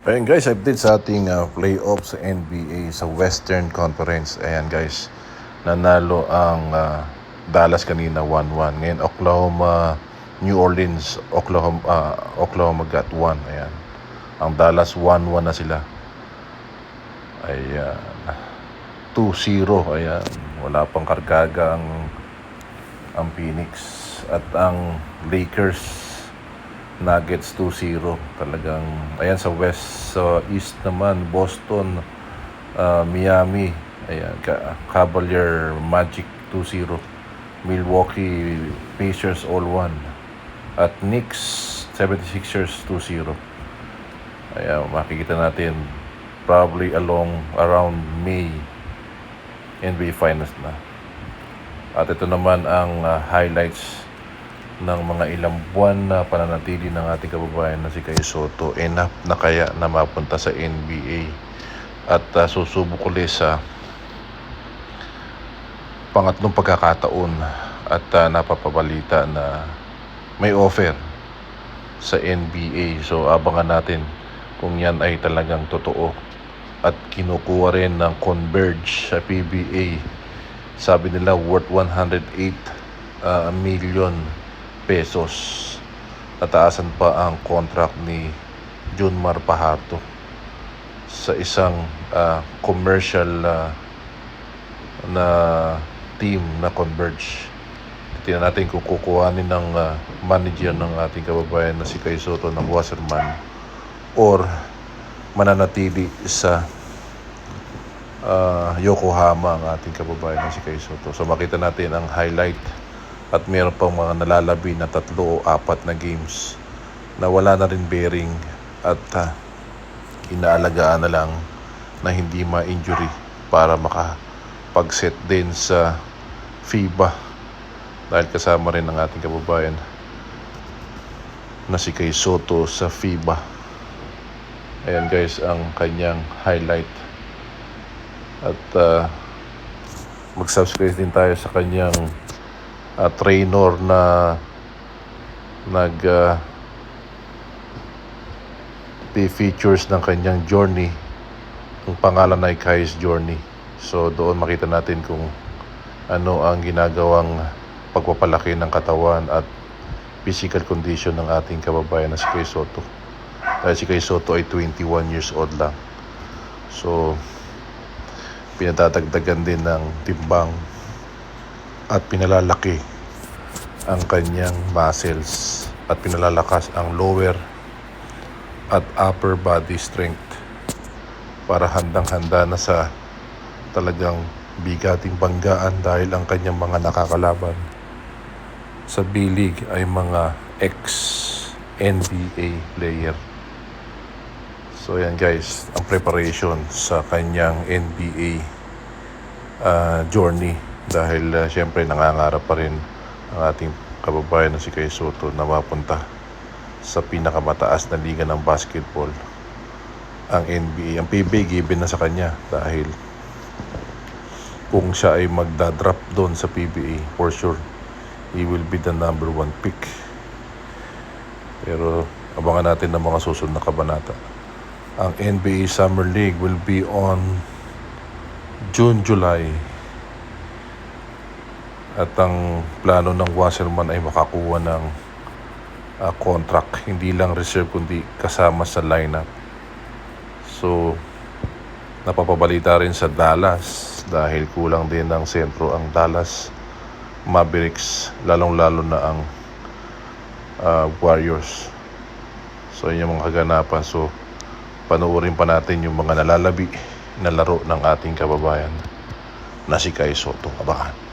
Ayan guys, update sa ating playoffs sa NBA sa Western Conference. Ayan guys, nanalo ang Dallas kanina 1-1. Ngayon New Orleans, Oklahoma got 1. Ayan. Ang Dallas 1-1 na sila. Ayan. 2-0. Ayan. Wala pang kargaga ang Phoenix at ang Lakers Nuggets 2-0. Talagang ayan sa West, sa East naman Boston, Miami, ayan, Cavalier Magic 2-0. Milwaukee Pacers all 1 at Knicks 76ers 2-0. Ayan, makikita natin probably around May NBA Finals na. At ito naman ang highlights ng mga ilang buwan na pananatili ng ating kababayan na si Kai Sotto. Enough na kaya na mapunta sa NBA at susubok ulit sa pangatlong pagkakataon at napapabalita na may offer sa NBA. So abangan natin kung yan ay talagang totoo at kinukuha rin ng Converge sa PBA. Sabi nila worth 108 million pesos. Nataasan pa ang contract ni Junmar Fajardo sa isang commercial na team na Converge. Tingnan natin kung kukuhanin ng manager ng ating kababayan na si Kai Sotto ng Wasserman or mananatili sa Yokohama ang ating kababayan na si Kai Sotto. So makita natin ang highlight at meron pang mga nalalabi na 3 o 4 na games na wala na rin bearing at inaalagaan na lang na hindi ma-injury para makapag-set din sa FIBA dahil kasama rin ang ating kababayan na si Kai Sotto sa FIBA. Ayan guys ang kanyang highlight at mag-subscribe din tayo sa kanyang trainer na features ng kanyang journey. Ang pangalan ay Kai's Journey. So doon makita natin kung ano ang ginagawang pagpapalaki ng katawan at physical condition ng ating kababayan na si Kai Sotto. Dahil si Kai Sotto ay 21 years old lang. So pinadadagdagan din ng timbang at pinalalaki ang kanyang muscles at pinalalakas ang lower at upper body strength para handang-handa na sa talagang bigating banggaan dahil ang kanyang mga nakakalaban sa B-League ay mga ex-NBA player. So yan guys, ang preparation sa kanyang NBA journey dahil syempre nangangarap pa rin ang ating kababayan na si Kai Sotto na mapunta sa pinakamataas na liga ng basketball, ang NBA. Ang PBA given na sa kanya dahil kung siya ay magdadrop doon sa PBA, for sure he will be the number 1 pick. Pero abangan natin ang mga susunod na kabanata. Ang NBA Summer League will be on June, July. At ang plano ng Wasserman ay makakuha ng contract, hindi lang reserve kundi kasama sa lineup. So napapabalita rin sa Dallas dahil kulang din ng sentro ang Dallas Mavericks, lalong-lalo na ang Warriors. So yun yung mga kaganapan. So panoorin pa natin yung mga nalalabi na laro ng ating kababayan na si Kai Sotto. Abangan.